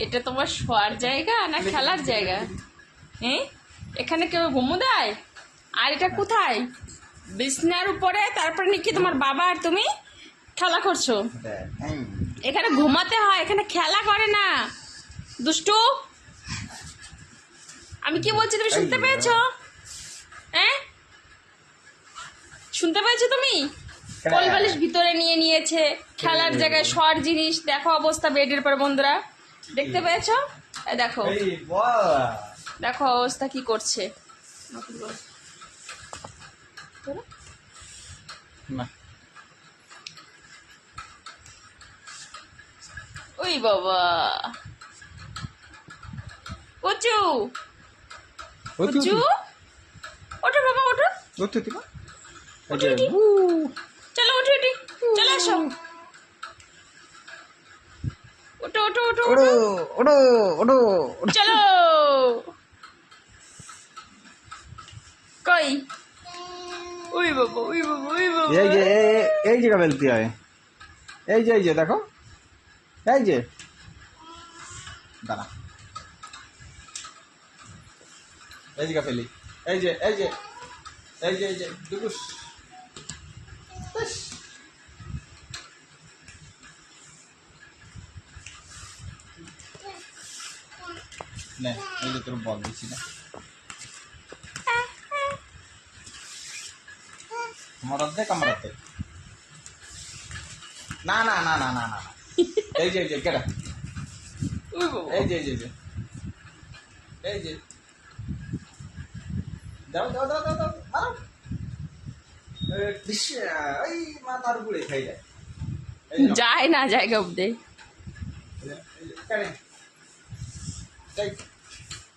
এটা তোমার শোয়ার জায়গা না খেলার জায়গা? হ্যাঁ, এখানে কেউ ঘুমো দেয়? আর এটা কোথায়? বিছনার উপরে, তারপরে নাকি তোমার বাবা আর তুমি খেলা করছো? এখানে ঘুমাতে হয়, এখানে খেলা করে না। দুষ্টু, আমি কি বলছি তুমি শুনতে পেয়েছো? হ্যাঁ, শুনতে পেয়েছো তুমি? কোলবালিশ ভিতরে নিয়ে নিয়েছে, খেলার জায়গায় শর জিনিস। দেখো অবস্থা বেডের পর বন্ধুরা, দেখতে পেয়েছো? দেখো দেখো অবস্থা কি করছে। ওই বাবা, কচু কচু, ওঠো বাবা ওঠো, চলো উঠি উঠি, চলে আসো, ওঠো ওঠো ওঠো চলো। কই? ওই বাবা ওই বাবা ওই বাবা, এই যে বেলতি হয়, এই যে দেখো, এই যে দাঁড়া, এই যে ফেলি, এই যে দুকুস, নে এই যে তোর বল দিচ্ছি না, আমার অর্ধেক না না না না না না, এই যে কেটা, ওই বাবা, এই যে দাও মারো, এই মাথার উপরে খাই যায়, যায় না জায়গা অব্দি। কেন